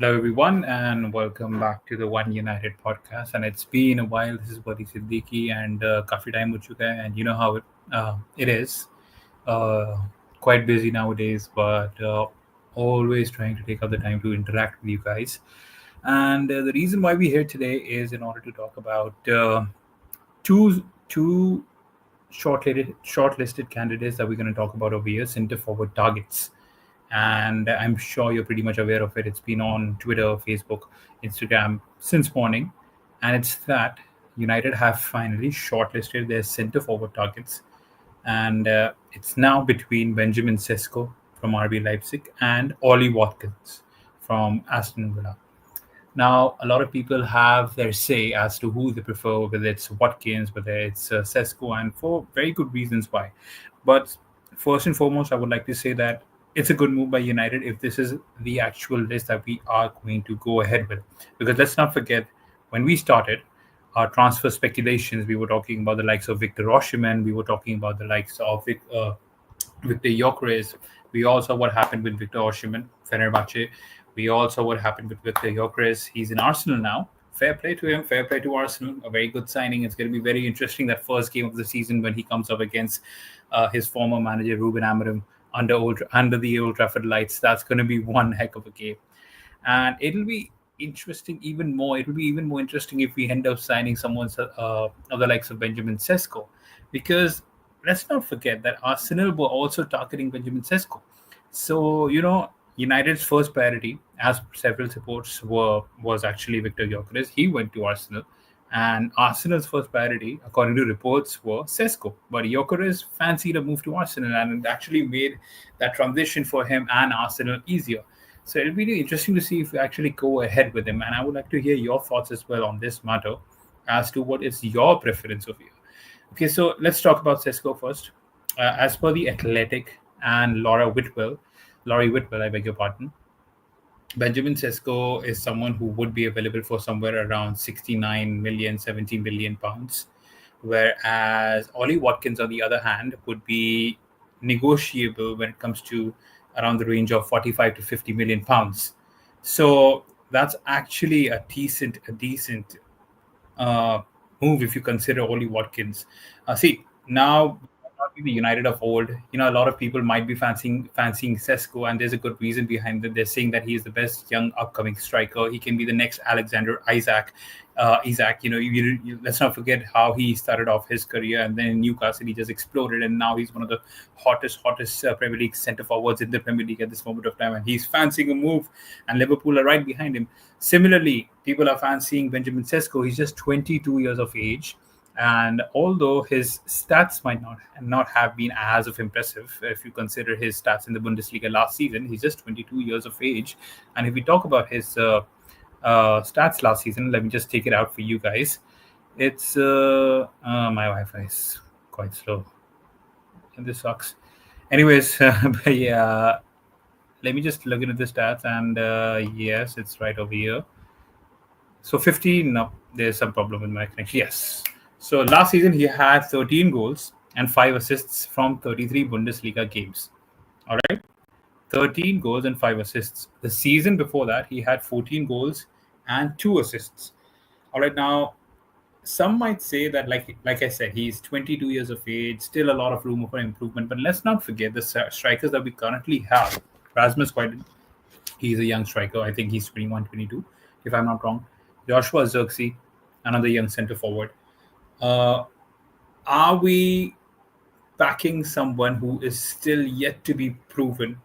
Hello, everyone, and welcome back to the One United podcast. And it's been a while. This is Wali Siddiqui, and काफी time हो चुका है, and you know how it is. Uh, Quite busy nowadays, but always trying to take out the time to interact with you guys. And the reason why we're here today is in order to talk about two shortlisted candidates that we're going to talk about over here, center forward targets. And I'm sure you're pretty much aware of it. It's been on Twitter, Facebook, Instagram since morning. And it's that United have finally shortlisted their center forward targets. And it's now between Benjamin Sesko from RB Leipzig and Ollie Watkins from Aston Villa. Now, a lot of people have their say as to who they prefer, whether it's Watkins, whether it's Sesko, and for very good reasons why. But first and foremost, I would like to say that it's a good move by United if this is the actual list that we are going to go ahead with. Because let's not forget, when we started our transfer speculations, we were talking about the likes of Victor Osimhen, we were talking about the likes of Victor Gyökeres. We all saw what happened with Victor Osimhen, Fenerbahce. We all saw what happened with Victor Gyökeres. He's in Arsenal now. Fair play to him. Fair play to Arsenal. A very good signing. It's going to be very interesting that first game of the season when he comes up against his former manager Ruben Amorim under the Old Trafford lights. That's going to be one heck of a game, and it'll be interesting even more. It will be even more interesting if we end up signing someone of the likes of Benjamin Sesko, because let's not forget that Arsenal were also targeting Benjamin Sesko. So United's first priority, as several supports was actually Victor Gyökeres. He went to Arsenal, and Arsenal's first priority, according to reports, were Sesko. But Gyökeres fancied a move to Arsenal, and it actually made that transition for him and Arsenal easier. So it'll be really interesting to see if we actually go ahead with him. And I would like to hear your thoughts as well on this matter, as to what is your preference of you. Okay, so let's talk about Sesko first. As per the Athletic and Laurie Whitwell, I beg your pardon, Benjamin Sesko is someone who would be available for somewhere around 69 million, 70 million pounds. Whereas Ollie Watkins, on the other hand, would be negotiable when it comes to around the range of 45 to 50 million pounds. So that's actually a decent uh, move if you consider Ollie Watkins. See, now not be the United of old. A lot of people might be fancying Sesko, and there's a good reason behind it. They're saying that he is the best young upcoming striker. He can be the next Alexander Isaac. Isaac, let's not forget how he started off his career, and then in Newcastle he just exploded, and now he's one of the hottest Premier League centre forwards in the Premier League at this moment of time, and he's fancying a move, and Liverpool are right behind him. Similarly, people are fancying Benjamin Sesko. He's just 22 years of age. And although his stats might not have been as of impressive, if you consider his stats in the Bundesliga last season, he's just 22 years of age. And if we talk about his stats last season, let me just take it out for you guys. It's my Wi-Fi is quite slow, and this sucks. Anyways, but yeah, let me just look into the stats, and yes, it's right over here. So 15, no, there's some problem with my connection. Yes. So last season he had 13 goals and 5 assists from 33 Bundesliga games. All right. 13 goals and 5 assists. The season before that, he had 14 goals and 2 assists. All right. Now, some might say that, like I said, he's 22 years of age, still a lot of room for improvement. But let's not forget the strikers that we currently have. Rasmus Højlund, he's a young striker. I think he's 21, 22, if I'm not wrong. Joshua Zirkzee, another young centre forward. Are we backing someone who is still yet to be proven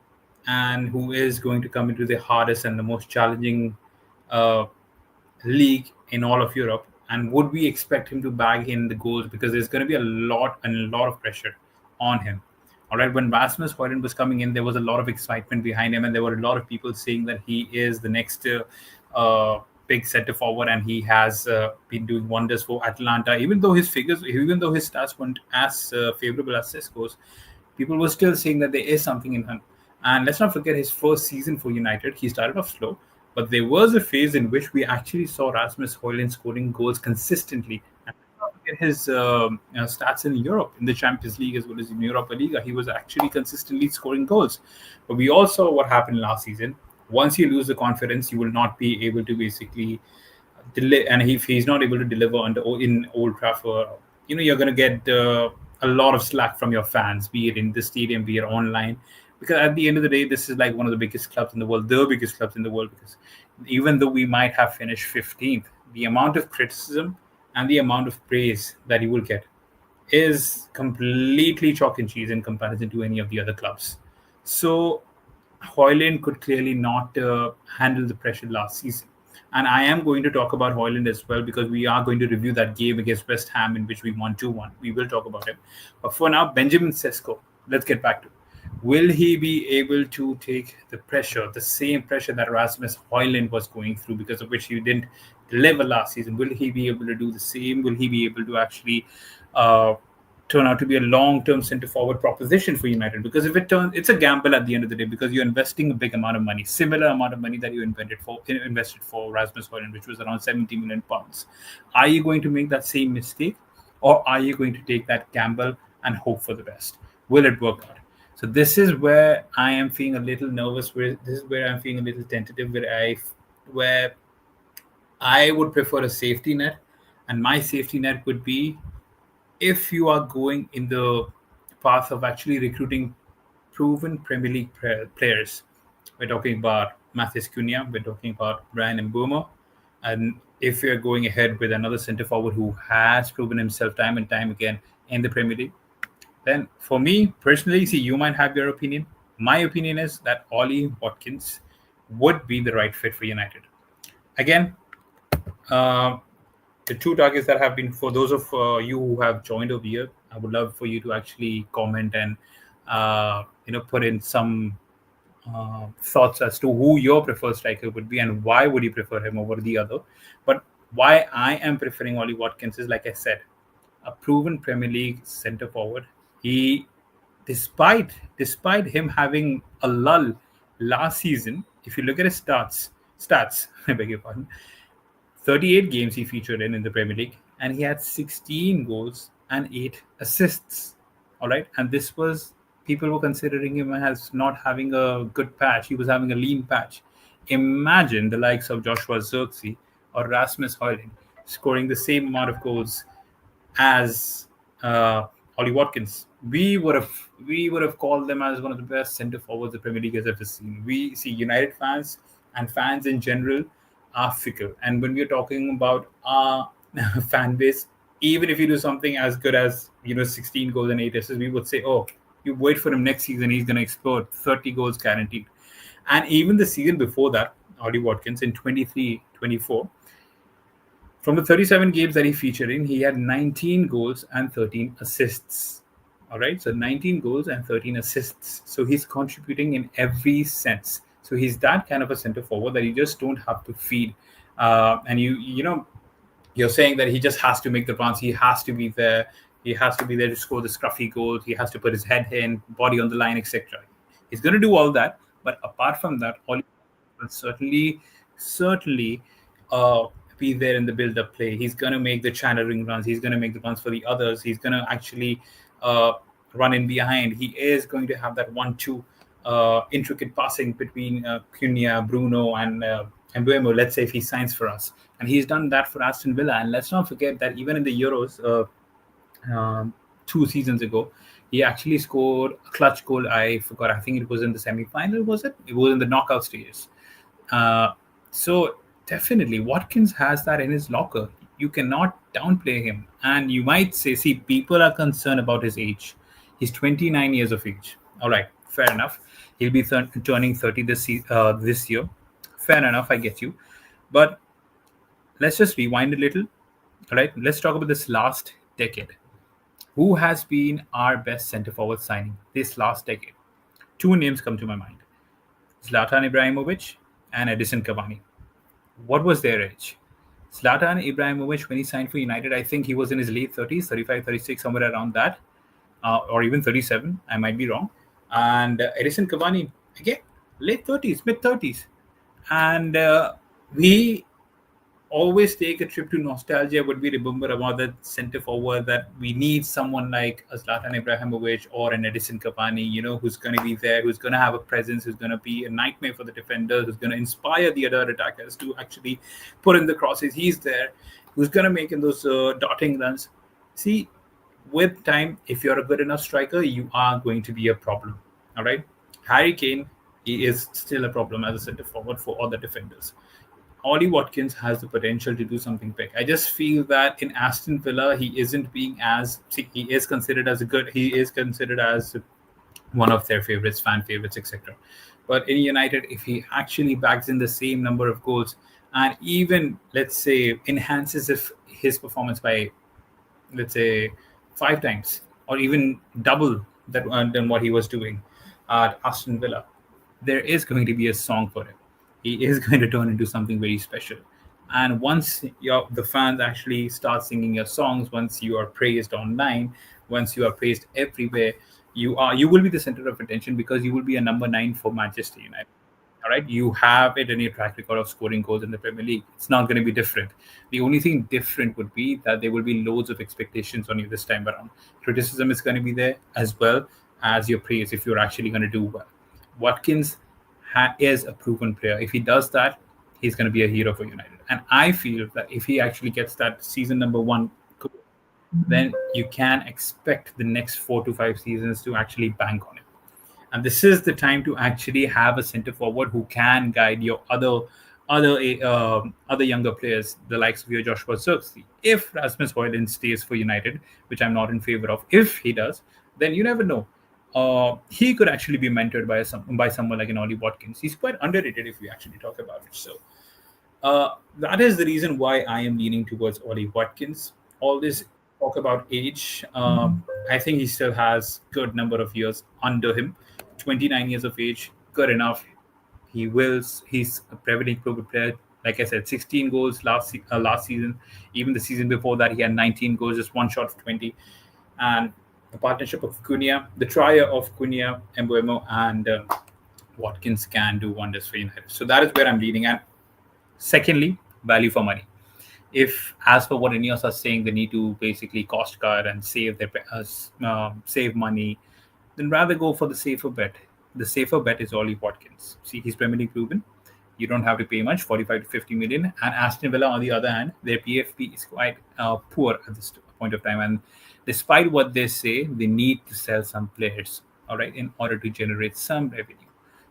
and who is going to come into the hardest and the most challenging league in all of Europe? And would we expect him to bag in the goals? Because there's going to be a lot of pressure on him. All right, when Rasmus Højlund was coming in, there was a lot of excitement behind him, and there were a lot of people saying that he is the next big centre forward, and he has been doing wonders for Atalanta. Even though his stats weren't as favourable as Sesko's, people were still saying that there is something in him. And let's not forget his first season for United. He started off slow, but there was a phase in which we actually saw Rasmus Højlund scoring goals consistently. And let's not forget his stats in Europe, in the Champions League as well as in Europa League. He was actually consistently scoring goals. But we all saw what happened last season. Once you lose the confidence, you will not be able to basically and if he's not able to deliver in Old Trafford, you're going to get a lot of slack from your fans, be it in the stadium, be it online, because at the end of the day, this is like one of the biggest clubs in the world, the biggest clubs in the world. Because even though we might have finished 15th, the amount of criticism and the amount of praise that you will get is completely chalk and cheese in comparison to any of the other clubs. So Hoyland could clearly not handle the pressure last season. And I am going to talk about Hoyland as well because we are going to review that game against West Ham in which we won 2-1. We will talk about him. But for now, Benjamin Sesko, let's get back to it. Will he be able to take the pressure, the same pressure that Rasmus Hoyland was going through, because of which he didn't deliver last season? Will he be able to do the same? Will he be able to actually uh, turn out to be a long-term centre-forward proposition for United? Because if it turns, it's a gamble at the end of the day because you're investing a big amount of money, similar amount of money that you invested for Rasmus Hoyland, which was around 70 million pounds. Are you going to make that same mistake, or are you going to take that gamble and hope for the best? Will it work out? So this is where I am feeling a little nervous. This is where I'm feeling a little tentative. Where I would prefer a safety net, and my safety net would be if you are going in the path of actually recruiting proven Premier League players. We're talking about Matheus Cunha, we're talking about Brian Mbeumo, and if you're going ahead with another centre forward who has proven himself time and time again in the Premier League, then for me personally, see, you might have your opinion. My opinion is that Ollie Watkins would be the right fit for United. Again, uh, the two targets that have been, for those of you who have joined over here, I would love for you to actually comment and put in some thoughts as to who your preferred striker would be and why would you prefer him over the other. But why I am preferring Ollie Watkins is, like I said, a proven Premier League centre forward. He, despite him having a lull last season, if you look at his stats, I beg your pardon, 38 games he featured in the Premier League, and he had 16 goals and 8 assists. All right, and this was, people were considering him as not having a good patch. He was having a lean patch. Imagine the likes of Joshua Zirkzee or Rasmus Hoyland scoring the same amount of goals as Ollie Watkins. We would have called them as one of the best centre forwards the Premier League has ever seen. We see United fans and fans in general are fickle, and when we're talking about our fan base, even if you do something as good as 16 goals and 8 assists, we would say, oh, you wait for him next season, he's going to explode, 30 goals guaranteed. And even the season before that, Ollie Watkins in 23-24. From the 37 games that he featured in, he had 19 goals and 13 assists. All right, so 19 goals and 13 assists. So he's contributing in every sense. So he's that kind of a centre forward that you just don't have to feed. And you're saying that he just has to make the runs. He has to be there. He has to be there to score the scruffy goals. He has to put his head in, body on the line, etc. He's going to do all that. But apart from that, Ollie will certainly be there in the build-up play. He's going to make the channeling runs. He's going to make the runs for the others. He's going to actually run in behind. He is going to have that 1-2 intricate passing between Cunha, Bruno, and Mbeumo, let's say, if he signs for us. And he's done that for Aston Villa. And let's not forget that even in the Euros 2 seasons ago, he actually scored a clutch goal. I forgot. I think it was in the semi-final, was it? It was in the knockout stages. So definitely, Watkins has that in his locker. You cannot downplay him. And you might say, see, people are concerned about his age. He's 29 years of age. All right, fair enough. He'll be turning 30 this year. Fair enough, I get you. But let's just rewind a little. All right, let's talk about this last decade. Who has been our best centre forward signing this last decade? 2 names come to my mind: Zlatan Ibrahimovic and Edison Cavani. What was their age? Zlatan Ibrahimovic, when he signed for United, I think he was in his late 30s, 35, 36, somewhere around that, or even 37. I might be wrong. And Edison Cavani, again, late 30s, mid 30s. And we always take a trip to nostalgia when we remember about that center forward that we need someone like a Zlatan Ibrahimovic or an Edison Cavani, who's going to be there, who's going to have a presence, who's going to be a nightmare for the defenders, who's going to inspire the other attackers to actually put in the crosses. He's there, who's going to make in those dotting runs. See, with time, if you're a good enough striker, you are going to be a problem. All right. Harry Kane, he is still a problem as a centre forward for other defenders. Ollie Watkins has the potential to do something big. I just feel that in Aston Villa, he isn't being as he is considered as a good. He is considered as one of their favorites, fan favorites, etc. But in United, if he actually bags in the same number of goals and even let's say enhances if his performance by let's say 5 times or even double that than what he was doing at Aston Villa, there is going to be a song for him. He is going to turn into something very special. And once the fans actually start singing your songs, once you are praised online, once you are praised everywhere, you will be the center of attention because you will be a number 9 for Manchester United. All right, you have it in your track record of scoring goals in the Premier League. It's not going to be different. The only thing different would be that there will be loads of expectations on you this time around. Criticism is going to be there as well as your praise if you're actually going to do well. Watkins is a proven player. If he does that, he's going to be a hero for United. And I feel that if he actually gets that season number 1 goal, then you can expect the next 4 to 5 seasons to actually bank on it. And this is the time to actually have a center forward who can guide your other younger players, the likes of your Joshua Zirkzee. If Rasmus Højlund stays for United, which I'm not in favor of, if he does, then you never know. He could actually be mentored by someone like an Ollie Watkins. He's quite underrated if we actually talk about it. So that is the reason why I am leaning towards Ollie Watkins. All this talk about age, I think he still has good number of years under him. 29 years of age, good enough. He's a Premier League proven player. Like I said, 16 goals last season. Even the season before that, he had 19 goals, just one shot of 20. And the partnership of Cunha, the trio of Cunha, Embuemo, and Watkins can do wonders for United. So that is where I'm leaning at. Secondly, value for money. If, as per what Ineos are saying, they need to basically cost cut and save money, then rather go for the safer bet. The safer bet is Ollie Watkins. See, he's Premier League proven. You don't have to pay much, 45 to 50 million. And Aston Villa, on the other hand, their PFP is quite poor at this point of time. And despite what they say, they need to sell some players, all right, in order to generate some revenue.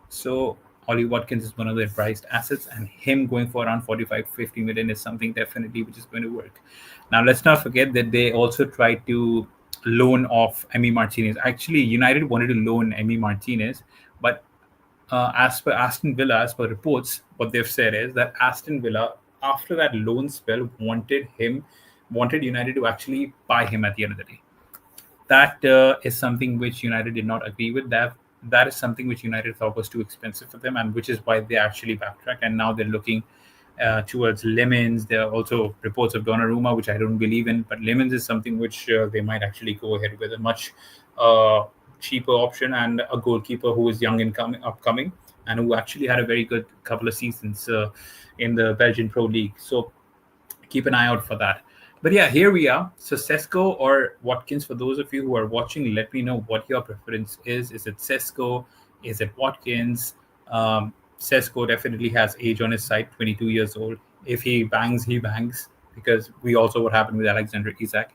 So Ollie Watkins is one of their prized assets, and him going for around 45, 50 million is something definitely which is going to work. Now, let's not forget that they also tried to loan off Emi Martinez. Actually, United wanted to loan Emi Martinez, but as per Aston Villa, as per reports, what they've said is that Aston Villa, after that loan spell, wanted United to actually buy him at the end of the day. That is something which United did not agree with. That is something which United thought was too expensive for them, and which is why they actually backtracked. And now they're looking towards Lemons. There are also reports of Donnarumma, which I don't believe in, but Lemons is something which they might actually go ahead with, a much cheaper option, and a goalkeeper who is young and upcoming, and who actually had a very good couple of seasons in the Belgian Pro League. So keep an eye out for that. But yeah, here we are. So Sesko or Watkins, for those of you who are watching, let me know what your preference is. Is it Sesko? Is it Watkins? Sesko definitely has age on his side, 22 years old. If he bangs, he bangs, because we also what happened with Alexander Isak.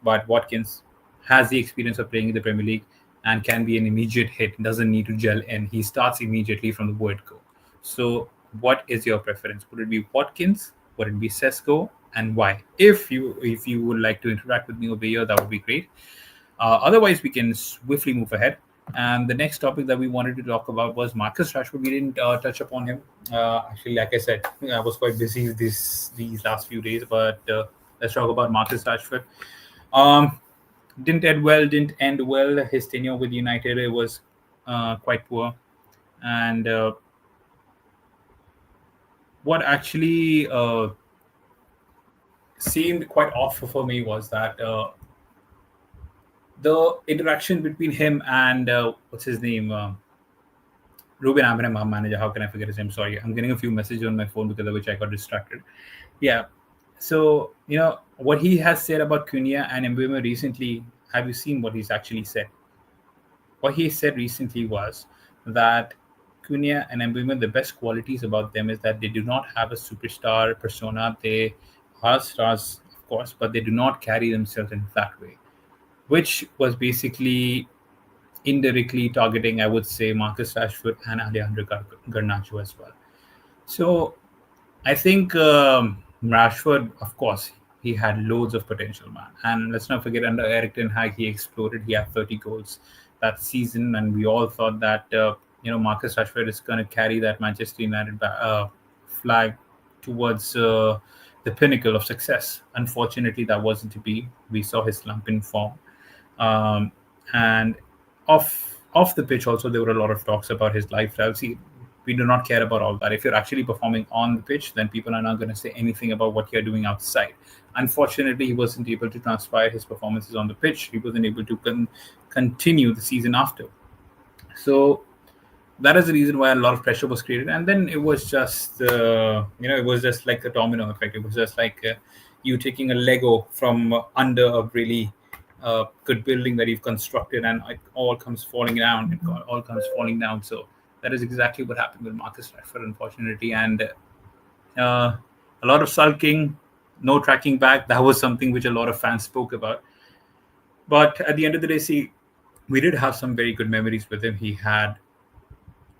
But Watkins has the experience of playing in the Premier League and can be an immediate hit, doesn't need to gel in. He starts immediately from the word go. So what is your preference? Would it be Watkins? Would it be Sesko? And why? If you would like to interact with me over here, that would be great. Otherwise, we can swiftly move ahead. And the next topic that we wanted to talk about was Marcus Rashford. We didn't touch upon him. Actually, like I said, I was quite busy these last few days. But let's talk about Marcus Rashford. Didn't end well. His tenure with United, it was quite poor. And what actually seemed quite off for me was that the interaction between him and what's his name, Ruben Abraham, our manager. How can I forget his name? Sorry, I'm getting a few messages on my phone because of which I got distracted. Yeah. So, what he has said about Cunha and Mbeumo recently, have you seen what he's actually said? What he said recently was that Cunha and Mbeumo, the best qualities about them is that they do not have a superstar persona. They are stars, of course, but they do not carry themselves in that way, which was basically indirectly targeting, I would say, Marcus Rashford and Alejandro Garnacho as well. So I think Rashford, of course, he had loads of potential, man. And let's not forget, under Eric Ten Hag, he exploded. He had 30 goals that season, and we all thought that Marcus Rashford is going to carry that Manchester United flag towards the pinnacle of success. Unfortunately, that wasn't to be. We saw his slump in form, and off the pitch also there were a lot of talks about his lifestyle. See, we do not care about all that. If you're actually performing on the pitch, then people are not going to say anything about what you're doing outside. Unfortunately, he wasn't able to transpire his performances on the pitch. He wasn't able to continue the season after. So that is the reason why a lot of pressure was created. And then it was just, it was just like a domino effect. It was just like you taking a Lego from under a really good building that you've constructed, and it all comes falling down. It all comes falling down. So that is exactly what happened with Marcus Rashford, unfortunately. And a lot of sulking, no tracking back. That was something which a lot of fans spoke about. But at the end of the day, see, we did have some very good memories with him. He had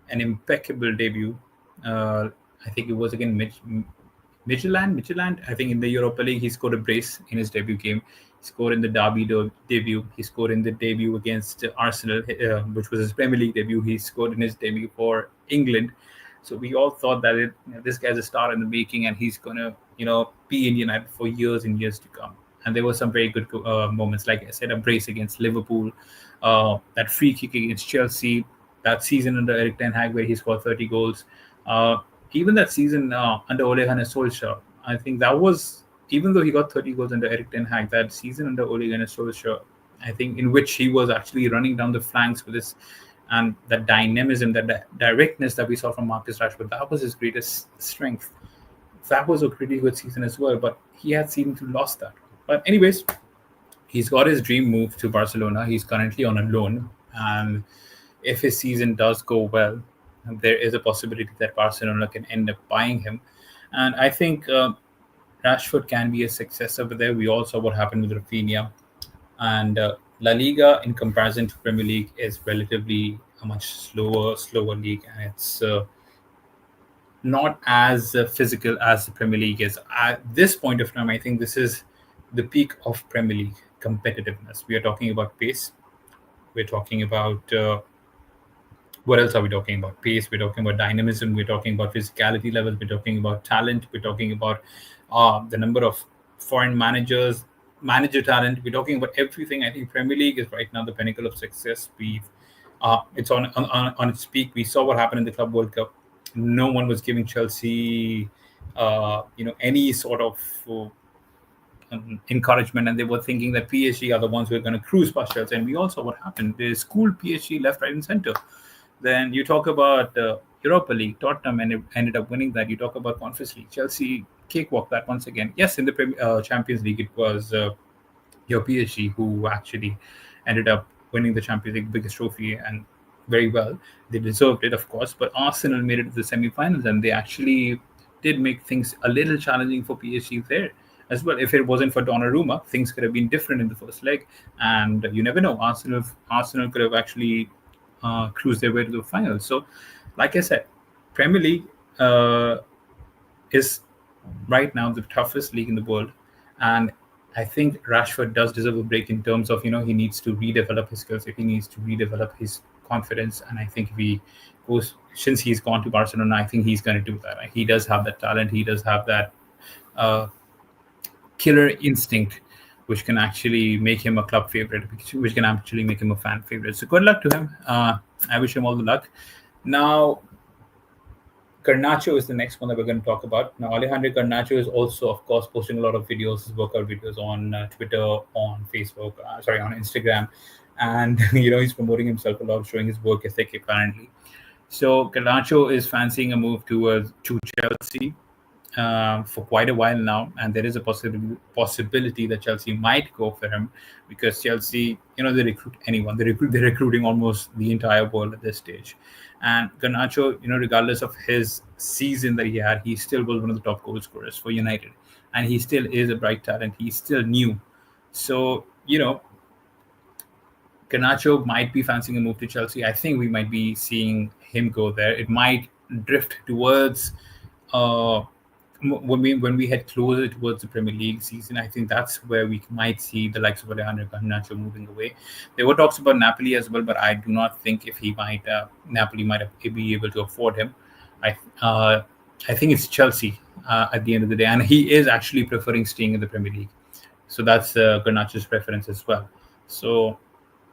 an impeccable debut. I think it was again Midtjylland. I think in the Europa League, he scored a brace in his debut game. He scored in the Derby debut. He scored in the debut against Arsenal, which was his Premier League debut. He scored in his debut for England. So we all thought that this guy's a star in the making, and he's gonna, be in United for years and years to come. And there were some very good moments, like I said, a brace against Liverpool, that free kick against Chelsea, that season under Eric Ten Hag where he scored 30 goals. Even that season under Ole Gunnar Solskjaer, I think that was, even though he got 30 goals under Eric Ten Hag, that season under Ole Gunnar Solskjaer, I think, in which he was actually running down the flanks with his, and that dynamism, that directness that we saw from Marcus Rashford, that was his greatest strength. That was a pretty good season as well, but he had seemed to lost that. But anyways, he's got his dream move to Barcelona. He's currently on a loan, and if his season does go well, there is a possibility that Barcelona can end up buying him. And I think Rashford can be a success over there. We all saw what happened with Rafinha. And La Liga, in comparison to Premier League, is relatively a much slower league. And it's not as physical as the Premier League is. At this point of time, I think this is the peak of Premier League competitiveness. We are talking about pace. We're talking about... what else are we talking about? Pace, we're talking about dynamism, we're talking about physicality levels, we're talking about talent, we're talking about the number of foreign manager talent, we're talking about everything. I think Premier League is right now the pinnacle of success. It's on its peak. We saw what happened in the Club World Cup. No one was giving Chelsea any sort of encouragement, and they were thinking that PSG are the ones who are going to cruise past Chelsea. And we all saw what happened. They schooled PSG left, right, and center. Then you talk about Europa League, Tottenham ended up winning that. You talk about Conference League, Chelsea cakewalk that once again. Yes, in the Champions League, it was your PSG who actually ended up winning the Champions League biggest trophy, and very well. They deserved it, of course. But Arsenal made it to the semi-finals, and they actually did make things a little challenging for PSG there as well. If it wasn't for Donnarumma, things could have been different in the first leg. And you never know. Arsenal could have actually cruise their way to the final. So, like I said, Premier League is right now the toughest league in the world, and I think Rashford does deserve a break in terms of, he needs to redevelop his skills, he needs to redevelop his confidence. And I think if he goes, since he's gone to Barcelona, I think he's going to do that. He does have that talent, he does have that killer instinct, which can actually make him a club favorite, which can actually make him a fan favorite. So good luck to him. I wish him all the luck. Now, Garnacho is the next one that we're going to talk about. Now, Alejandro Garnacho is also, of course, posting a lot of videos, his workout videos on Twitter, on Facebook, on Instagram. And, he's promoting himself a lot, showing his work ethic, apparently. So Garnacho is fancying a move to Chelsea for quite a while now, and there is a possibility that Chelsea might go for him because Chelsea, they recruit anyone. They're recruiting almost the entire world at this stage. And Garnacho, regardless of his season that he had, he still was one of the top goal scorers for United, and he still is a bright talent. He's still new, so Garnacho might be fancying a move to Chelsea. I think we might be seeing him go there. It might drift towards uh, when we head closer towards the Premier League season. I think that's where we might see the likes of Alejandro Garnacho moving away. There were talks about Napoli as well, but I do not think if he might Napoli might be able to afford him. I uh, I think it's Chelsea at the end of the day, and he is actually preferring staying in the Premier League. So that's Garnacho's preference as well. So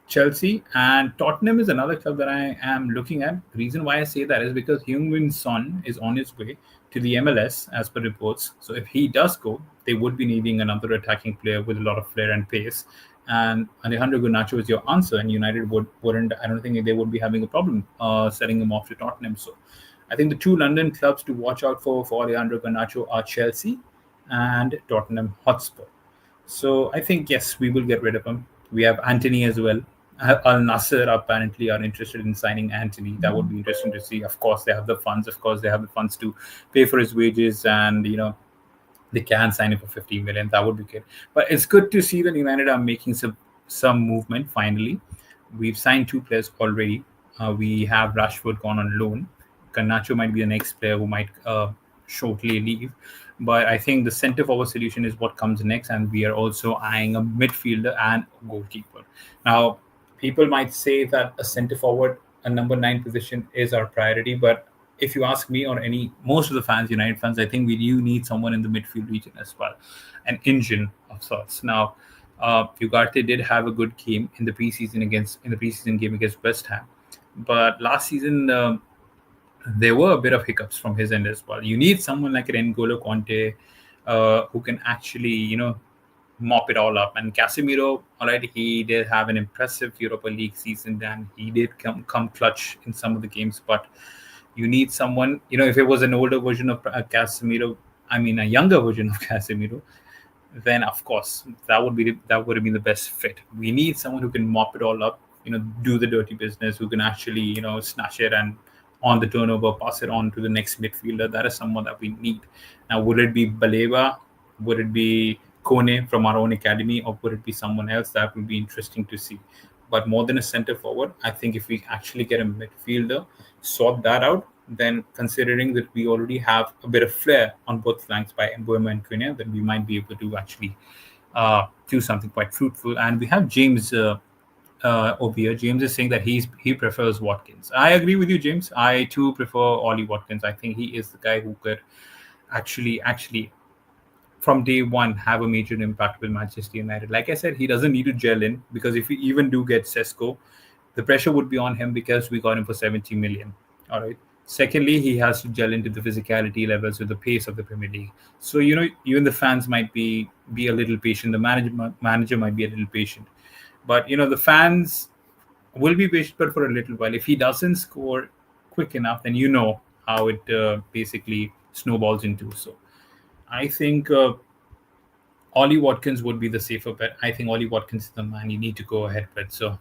Chelsea and Tottenham is another club that I am looking at. The reason why I say that is because Heung-min Son is on his way to the MLS as per reports. So if he does go, they would be needing another attacking player with a lot of flair and pace. And Alejandro Garnacho is your answer, and United wouldn't. I don't think they would be having a problem selling him off to Tottenham. So I think the two London clubs to watch out for Alejandro Garnacho are Chelsea and Tottenham Hotspur. So I think yes, we will get rid of him. We have Anthony as well. Al Nasser apparently are interested in signing Anthony. That would be interesting to see. Of course, they have the funds. Of course, they have the funds to pay for his wages, and they can sign him for 15 million. That would be good. But it's good to see that United are making some movement finally. We've signed two players already. We have Rashford gone on loan. Garnacho might be the next player who might shortly leave. But I think the centre forward solution is what comes next, and we are also eyeing a midfielder and a goalkeeper. Now, people might say that a centre forward, a number 9 position, is our priority, but if you ask me or most of the fans, United fans, I think we do need someone in the midfield region as well, an engine of sorts. Now, Ugarte did have a good game in the preseason game against West Ham, but last season there were a bit of hiccups from his end as well. You need someone like an N'Golo Conte who can actually, mop it all up. And Casemiro, all right, he did have an impressive Europa League season, and he did come clutch in some of the games. But you need someone, if it was an older version of Casemiro, I mean a younger version of Casemiro, then of course that would have been the best fit. We need someone who can mop it all up, do the dirty business, who can actually, snatch it and on the turnover, pass it on to the next midfielder. That is someone that we need. Now, would it be Baleba? Would it be Kone from our own academy, or would it be someone else? That would be interesting to see. But more than a centre forward, I think if we actually get a midfielder, sort that out, then considering that we already have a bit of flair on both flanks by Mbuemo and Cunha, then we might be able to actually do something quite fruitful. And we have James over here. James is saying that he prefers Watkins. I agree with you, James. I too prefer Ollie Watkins. I think he is the guy who could actually from day one have a major impact with Manchester United. Like I said, he doesn't need to gel in, because if we even do get Sesko, the pressure would be on him because we got him for 70 million. All right. Secondly, he has to gel into the physicality levels with the pace of the Premier League. So even the fans might be a little patient. The manager might be a little patient, but the fans will be patient, but for a little while. If he doesn't score quick enough, then how it basically snowballs into. So I think Ollie Watkins would be the safer bet. I think Ollie Watkins is the man you need to go ahead with. So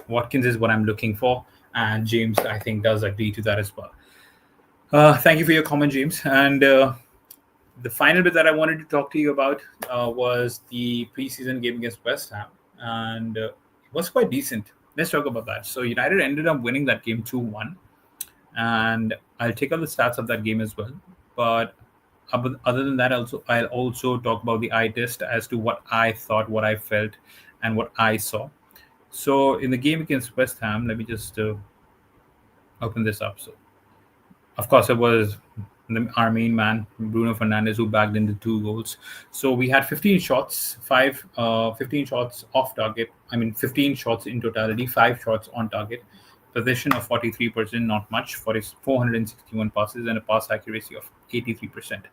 Watkins is what I'm looking for, and James, I think, does agree to that as well. Thank you for your comment, James. And the final bit that I wanted to talk to you about was the preseason game against West Ham, and it was quite decent. Let's talk about that. So United ended up winning that game 2-1, and I'll take out the stats of that game as well. But other than that, I'll also talk about the eye test as to what I thought, what I felt, and what I saw. So in the game against West Ham, let me just open this up. So, of course, it was our main man, Bruno Fernandes, who bagged in the 2 goals. So we had 15 shots, 15 shots off target. 15 shots in totality, 5 shots on target. Possession of 43%, not much, for his 461 passes, and a pass accuracy of 83%.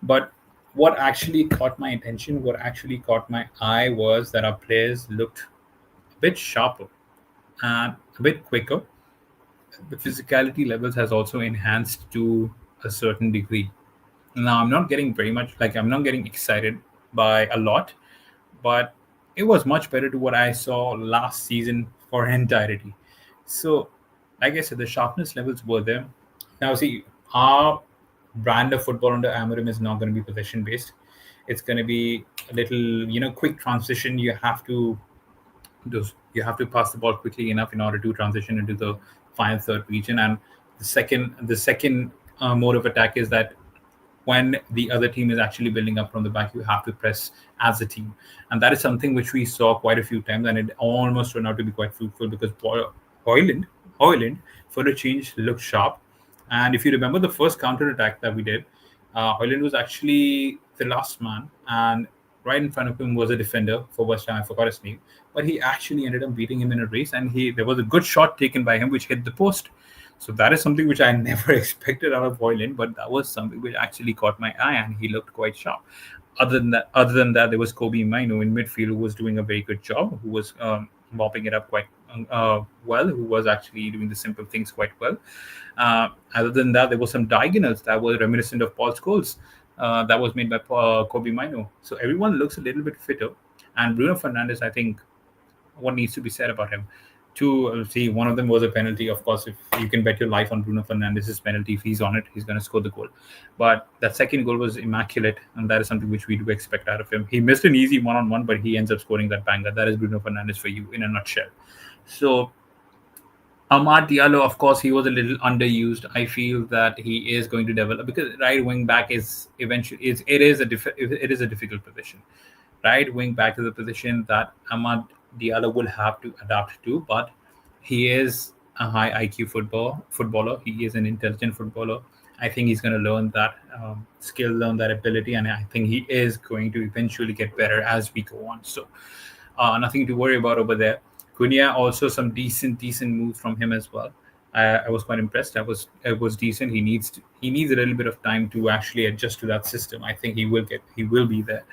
But what actually caught my attention, what actually caught my eye, was that our players looked a bit sharper and a bit quicker. the physicality levels has also enhanced to a certain degree. Now I'm not getting very much like I'm not getting excited by a lot, but it was much better to what I saw last season for entirety. So, like I said, the sharpness levels were there. Now, see, our brand of football under Amarim is not going to be possession based. It's going to be a little, quick transition. You have to pass the ball quickly enough in order to transition into the final third region. And the second mode of attack is that when the other team is actually building up from the back, you have to press as a team. And that is something which we saw quite a few times, and it almost turned out to be quite fruitful because Hoyland, for a change, looked sharp. And if you remember the first counter attack that we did, Hoyland was actually the last man, and right in front of him was a defender for West Ham. I forgot his name, but he actually ended up beating him in a race, and there was a good shot taken by him which hit the post. So that is something which I never expected out of Hoyland, but that was something which actually caught my eye, and he looked quite sharp. Other than that, there was Kobe Mino in midfield who was doing a very good job, who was mopping it up quite well, who was actually doing the simple things quite well. Other than that, there were some diagonals that were reminiscent of Paul Scholes that was made by Kobe Mino. So everyone looks a little bit fitter. And Bruno Fernandes, I think, what needs to be said about him? Two, see, one of them was a penalty. Of course, if you can bet your life on Bruno Fernandes' penalty, if he's on it, he's going to score the goal. But that second goal was immaculate, and that is something which we do expect out of him. He missed an easy one-on-one, but he ends up scoring that banger. That is Bruno Fernandes for you in a nutshell. So Amad Diallo, of course, he was a little underused. I feel that he is going to develop because right wing back is eventually it is a difficult position. Right wing back is a position that Amad Diallo will have to adapt to, but he is a high IQ footballer. He is an intelligent footballer. I think he's going to learn that skill, learn that ability, and I think he is going to eventually get better as we go on. So nothing to worry about over there. Cunha also some decent moves from him as well. I was quite impressed. It was decent. He needs a little bit of time to actually adjust to that system. I think he will be there.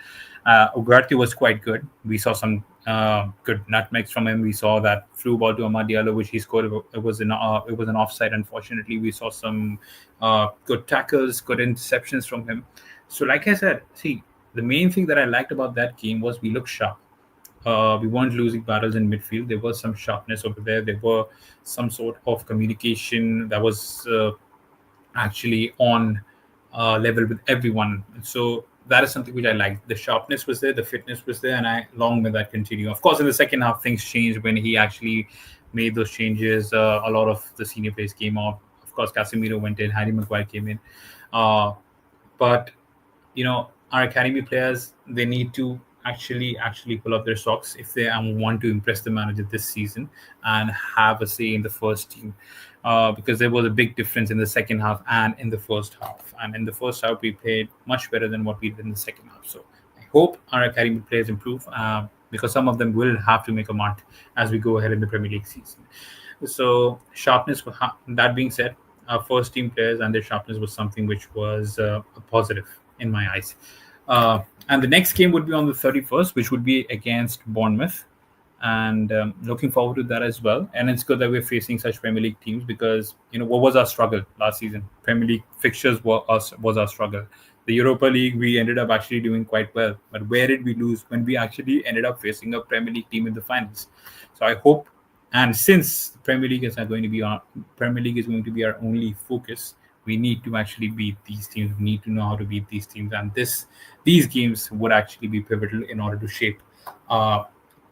Ugarte was quite good. We saw some good nutmegs from him. We saw that through ball to Amad Diallo, which he scored. It was an offside. Unfortunately, we saw some good tackles, good interceptions from him. So, like I said, see, the main thing that I liked about that game was we looked sharp. We weren't losing battles in midfield. There was some sharpness over there. There were some sort of communication that was actually on level with everyone. So that is something which I liked. The sharpness was there, the fitness was there, and I long may that continue. Of course, in the second half, things changed when he actually made those changes. A lot of the senior players came off. Of course, Casemiro went in, Harry Maguire came in. But our academy players, they need to actually pull up their socks if they want to impress the manager this season and have a say in the first team, because there was a big difference in the second half and in the first half. And in the first half, we played much better than what we did in the second half. So I hope our academy players improve, because some of them will have to make a mark as we go ahead in the Premier League season. So sharpness. That being said, our first team players and their sharpness was something which was a positive in my eyes. And the next game would be on the 31st, which would be against Bournemouth. And looking forward to that as well. And it's good that we're facing such Premier League teams because, what was our struggle last season? Premier League fixtures was our struggle. The Europa League, we ended up actually doing quite well. But where did we lose when we actually ended up facing a Premier League team in the finals? So I hope, and since Premier League is going to be our only focus, we need to actually beat these teams. We need to know how to beat these teams, and these games would actually be pivotal in order to shape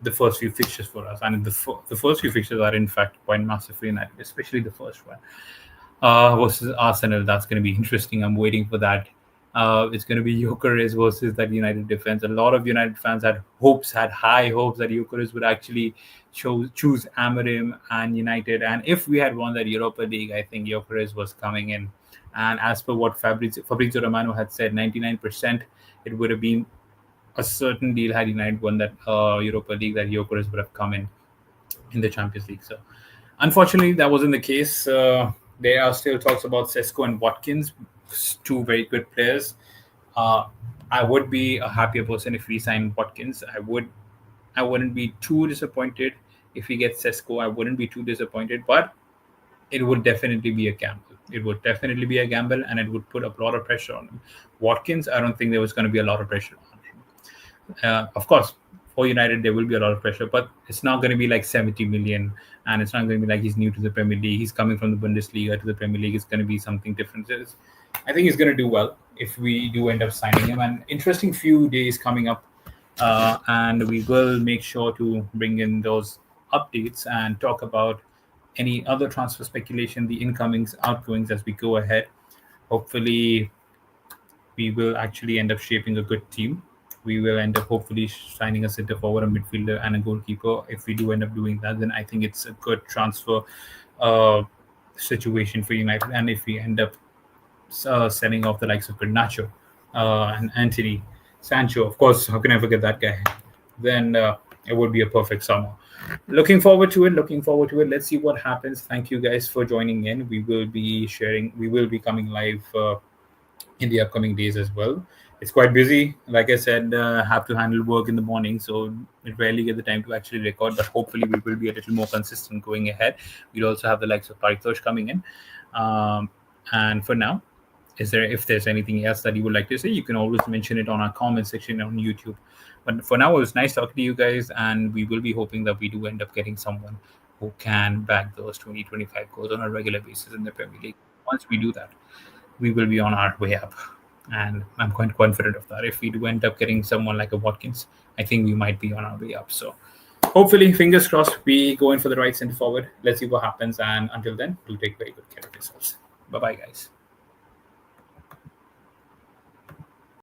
the first few fixtures for us. And the first few fixtures are in fact quite massive for United, especially the first one versus Arsenal. That's going to be interesting. I'm waiting for that. It's going to be Gyökeres versus that United defense. A lot of United fans had high hopes that Gyökeres would actually choose Amorim and United. And if we had won that Europa League, I think Gyökeres was coming in. And as per what Fabrizio Romano had said, 99%, it would have been a certain deal had United won that Europa League, that Gyökeres would have come in the Champions League. So unfortunately, that wasn't the case. There are still talks about Sesko and Watkins, two very good players. I would be a happier person if we sign Watkins. I wouldn't be too disappointed if we get Sesko. I wouldn't be too disappointed, but it would definitely be a gamble. It would definitely be a gamble, and it would put a lot of pressure on him. Watkins, I don't think there was going to be a lot of pressure on him. Of course, for United, there will be a lot of pressure, but it's not going to be like 70 million, and it's not going to be like he's new to the Premier League. He's coming from the Bundesliga to the Premier League. It's going to be something different. I think he's going to do well if we do end up signing him. An interesting few days coming up, and we will make sure to bring in those updates and talk about any other transfer speculation, the incomings, outgoings as we go ahead. Hopefully, we will actually end up shaping a good team. We will end up hopefully signing a center forward, a midfielder, and a goalkeeper. If we do end up doing that, then I think it's a good transfer uh, situation for United. And if we end up selling off the likes of Garnacho and Anthony Sancho, of course, how can I forget that guy? Then it would be a perfect summer. Looking forward to it. Looking forward to it. Let's see what happens. Thank you guys for joining in. We will be sharing. We will be coming live in the upcoming days as well. It's quite busy. Like I said, have to handle work in the morning, so we rarely get the time to actually record. But hopefully, we will be a little more consistent going ahead. We'll also have the likes of Paritosh coming in. And for now, if there's anything else that you would like to say, you can always mention it on our comment section on YouTube. But for now, it was nice talking to you guys, and we will be hoping that we do end up getting someone who can bag those 20-25 goals on a regular basis in the Premier League. Once we do that, we will be on our way up. And I'm quite confident of that. If we do end up getting someone like a Watkins, I think we might be on our way up. So hopefully, fingers crossed, we go in for the right centre forward. Let's see what happens. And until then, do take very good care of yourselves. Bye-bye, guys.